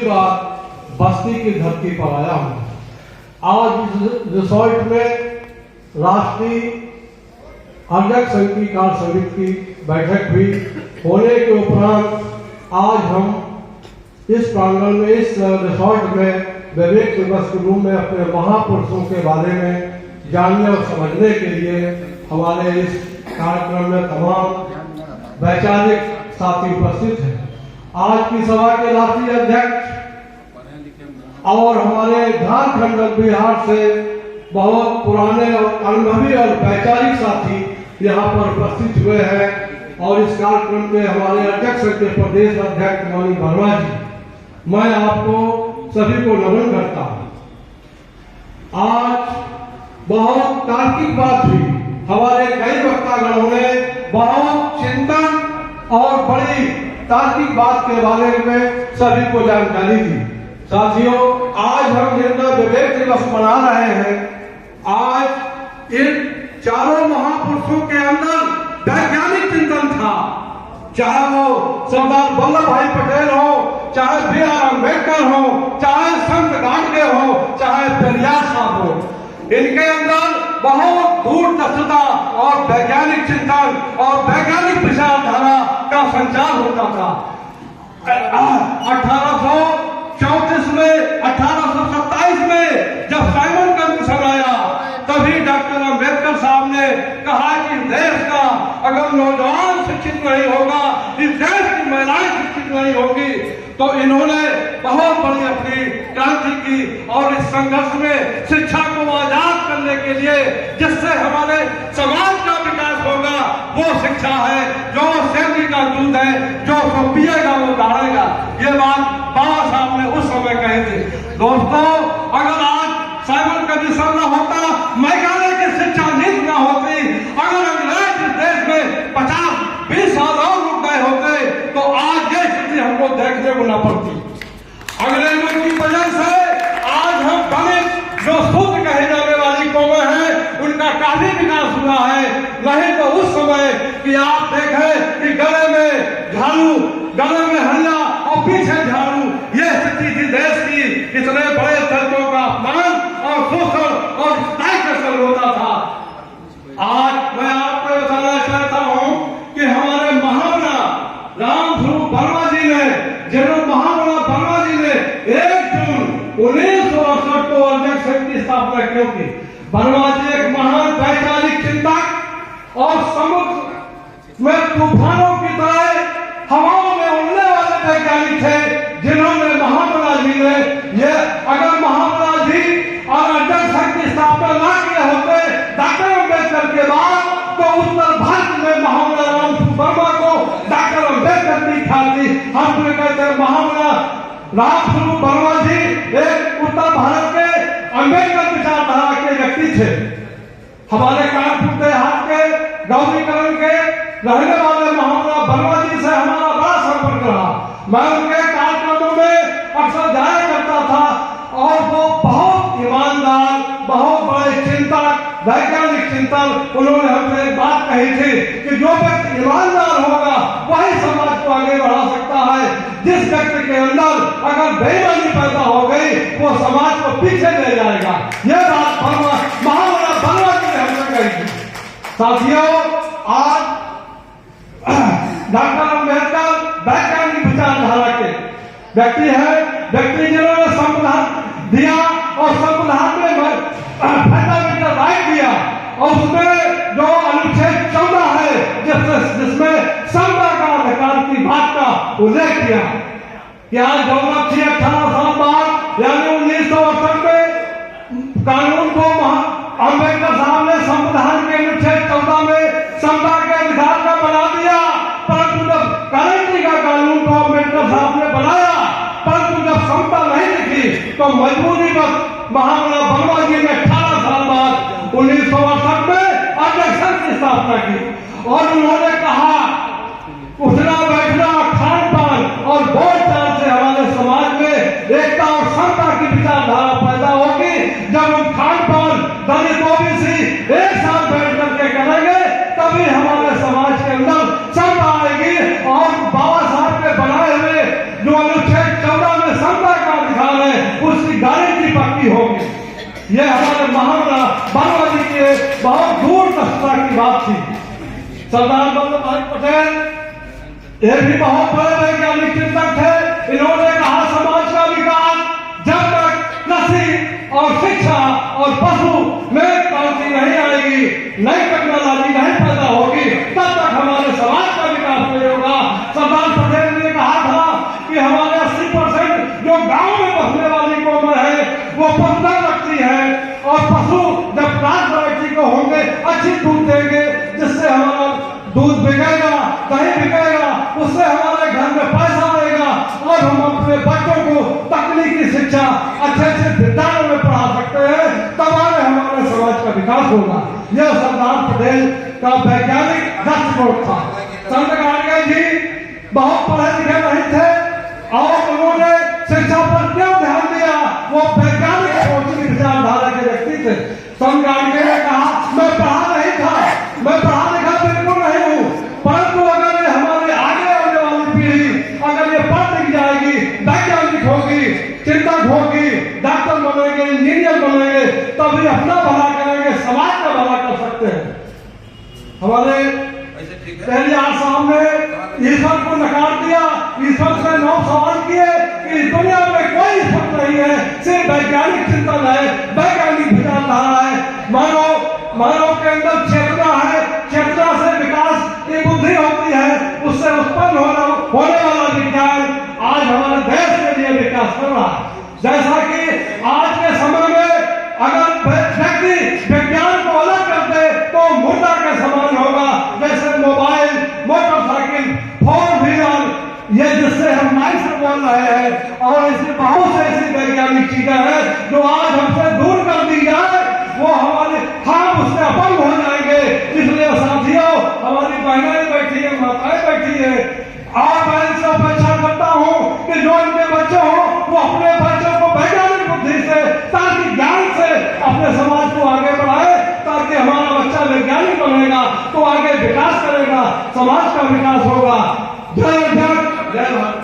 बार बस्ती की धरती पर आया हूँ। आज इस रिसोर्ट में राष्ट्रीय अध्यक्ष समिति कार्य समिति की बैठक हुई होने के उपरांत आज हम इस प्रांगण में, इस रिसोर्ट में विवेक दिवस के रूप में अपने महापुरुषों के बारे में जानने और समझने के लिए हमारे इस कार्यक्रम में तमाम वैचारिक साथी उपस्थित हैं। आज की सभा के राष्ट्रीय अध्यक्ष और हमारे झारखंड बिहार से बहुत पुराने और अनुभवी और वैचारिक साथी यहाँ पर उपस्थित हुए हैं और इस कार्यक्रम के हमारे अध्यक्ष के प्रदेश अध्यक्ष मौनी वर्मा जी, मैं आपको सभी को नमन करता हूँ। आज बहुत तार्किक बात हुई, हमारे कई वक्तागणों ने बहुत चिंतन और बड़ी तार्किक बात के बारे में सभी को जानकारी दी। साथियों, आज हम जिनका विवेक दिवस मना रहे हैं, आज इन चारों महापुरुषों के अंदर वैज्ञानिक चिंतन था, चाहे वो सरदार वल्लभ भाई पटेल हो, चाहे B.R. अम्बेडकर हो, चाहे संत गाडगे हो, चाहे पेरियार साहब हो, इनके अंदर बहुत दूरदर्शिता और वैज्ञानिक चिंतन और वैज्ञानिक विचारधारा का संचार होता था। 1834 में, 1827 में जब साइमन कमीशन आया, तभी डॉक्टर अम्बेडकर साहब ने कहा कि देश का अगर नौजवान शिक्षित नहीं होगा, इस देश की महिलाएं शिक्षित नहीं होगी, तो इन्होंने बहुत बड़ी अपनी क्रांति की और इस संघर्ष में शिक्षा को आजाद करने के लिए जिससे हमारे समाज का विकास होगा वो शिक्षा है, जो शेरनी का दूध है, जो उसको पिएगा वो दौड़ेगा। ये बात बाबा साहब ने उस समय कही थी। दोस्तों, अगर आज साइमन कमीशन न होता, मैकाले की शिक्षा नीति न होती, अगर अंग्रेज इस देश में 50-20 साल और रुक गए होते तो आज ये स्थिति हमको देखने को न पड़ती। अंग्रेजों की वजह से आज हम दलित जो शुद्ध कही जाने वाली कौमें हैं, उनका काफी विकास हुआ है। नहीं तो उस समय कि आप देखें कि गले में झाड़ू, गले में हल्ला और पीछे झाड़ू, ये स्थिति थी देश की। इतने बड़े दलितों का अपमान और शोषण और स्टाइल होता था। आज मैं आपको बताना चाहता हूं कि हमारे महामना रामस्वरूप वर्मा जी ने, जनरल महामना वर्मा जी ने 1 जून 1968 को अध्यक्ष समिति की स्थापना क्यों की? वर्मा जी एक महान वैचारिक चिंतक और समुद्र में तूफानों की तरह हवाओं में उड़ने वाले वैज्ञानिक थे, जिन्होंने महामना जी ने ये, अगर महामना जी और अध्यक्ष समिति की स्थापना न किए होते डॉक्टर अम्बेडकर के बाद, तो उत्तर भारत में महामना रामस्वरूप वर्मा को डॉक्टर अम्बेडकर की ख्याति। हम कहते हैं महामना रामस्वरूप वर्मा जी एक उत्तर भारत के अम्बेडकर विचारधारा के व्यक्ति थे। हमारे कानपुर देहात के गौरीकरण के रहने वाले महामना वर्मा जी से हमारा बड़ा संपर्क रहा। मैं उनके कार्यक्रमों में अक्सर जाया करता था और वो बहुत ईमानदार, बहुत बड़े चिंतक, वैज्ञानिक चिंतन। उन्होंने हमसे एक बात कही थी कि जो व्यक्ति ईमानदार होगा वही समाज को आगे बढ़ा सकता है। जिस व्यक्ति के अंदर अगर बेईमानी पैदा हो गई वो समाज को पीछे ले जाएगा। यह बात महामना वर्मा जी ने हमसे कही थी। साथियों, आज डॉक्टर अम्बेडकर वैज्ञानिक विचारधारा के व्यक्ति है, व्यक्ति जिन्होंने संविधान दिया और संविधान में फंडामेंटल राइट दिया और उसमें जो अनुच्छेद 14 है जिसमें समता का अधिकार की बात का उल्लेख किया कि आज गौरव थी 18 साल बाद, यानी 1968 में कानून को अम्बेडकर साहब ने संविधान के अनुच्छेद 14 में समता के अधिकार का बना दिया। परंतु जब करेंसी का कानून को अम्बेडकर साहब ने बनाया, परंतु जब समता नहीं दिखी तो मजबूरी पर महामना वर्मा जी ने 18 साल बाद 1968 में अध्यक्ष की स्थापना की और उन्होंने कहा उठना बैठना, खान पान और बोलचाल से हमारे समाज में एकता और समता की विचारधारा पैदा होगी। जब हम खान पान दलित ओबीसी एक साथ बैठ करके करेंगे तभी हमारे समाज के अंदर समता आएगी और बाबा साहब के बनाए हुए जो अनुच्छेद 14 में समता ये हमारे महात्मा बाबा जी के बहुत दूर दृष्टा की बात थी। सरदार वल्लभ भाई पटेल ये भी बहुत बड़े वैज्ञानिक चिंतक थे। इन्होंने कहा समाज का विकास जब तक कृषि और शिक्षा और पशु में क्रांति नहीं आएगी, नई टेक्नोलॉजी नहीं पैदा होगी, तब तक हमारे समाज का विकास नहीं होगा। सरदार पटेल ने कहा था कि हमारे 80% जो गांव में बसने वाली कौम है वो पशुधन रखती है, और पशु जब क्रास वैरायटी को होंगे अच्छी दूध देंगे, जिससे हमारा दूध बिकेगा, दही बिकेगा, उससे हमारे घर में पैसा आएगा और हम अपने बच्चों को तकनीकी शिक्षा अच्छे अच्छे विद्यालयों में पढ़ा सकते हैं, तब आगे हमारे समाज का विकास होगा। यह सरदार पटेल का वैज्ञानिक दृष्टिकोण था। संत गाडगे जी बहुत पढ़े लिखे नहीं थे और उन्होंने शिक्षा पर क्यों ध्यान दिया, वो वैज्ञानिक सोच की विचारधारा के व्यक्ति थे। संत गाडगे ने कहा मैं पढ़ा नहीं था, मैं पढ़ा लिखा बिल्कुल नहीं हूँ, परंतु अगर ये हमारे आगे आने वाली पीढ़ी अगर ये पढ़ लिख जाएगी, वैज्ञानिक होगी, चिंतक होगी, डॉक्टर बनेंगे, इंजीनियर बनेंगे, तभी अपना भला करेंगे, समाज का भला कर सकते हैं। हमारे पहलियार साहब ने ईश्वर को नकार दिया, ईश्वर से 9 सवाल किए कि इस दुनिया में कोई ईश्वर नहीं है, सिर्फ वैज्ञानिक चिंतन है, वैज्ञानिक विचारधारा है, मानव के अंदर चेतना है, चेतना से विकास की बुद्धि होती है, उससे उत्पन्न होने वाला विज्ञान आज हमारे देश के लिए विकास कर रहा है। जैसा कि आज के समय में अगर व्यक्ति विज्ञान को अलग कर दे तो मुर्दा के समान होगा, जैसे मोबाइल, मोटरसाइकिल, 4 व्हीलर, ये जिससे हम माइक से बोल रहे हैं, और ऐसी बहुत से ऐसी वैज्ञानिक चीजें हैं जो आज हमसे दूर कर दी जाए, वो हमारे हम उससे अपंग हो जाएंगे। इसलिए साथियों, हमारी बहनें बैठी है, माताएं बैठी है, और मैं इनसे अपेक्षा करता हूँ कि जो इनके बच्चे हों वो अपने बच्चों को वैज्ञानिक बुद्धि से, ताकि ज्ञान से अपने समाज को आगे बढ़ाए, ताकि हमारा बच्चा वैज्ञानिक बनेगा तो आगे विकास करेगा, समाज का विकास होगा। जय भारत, जय भारत।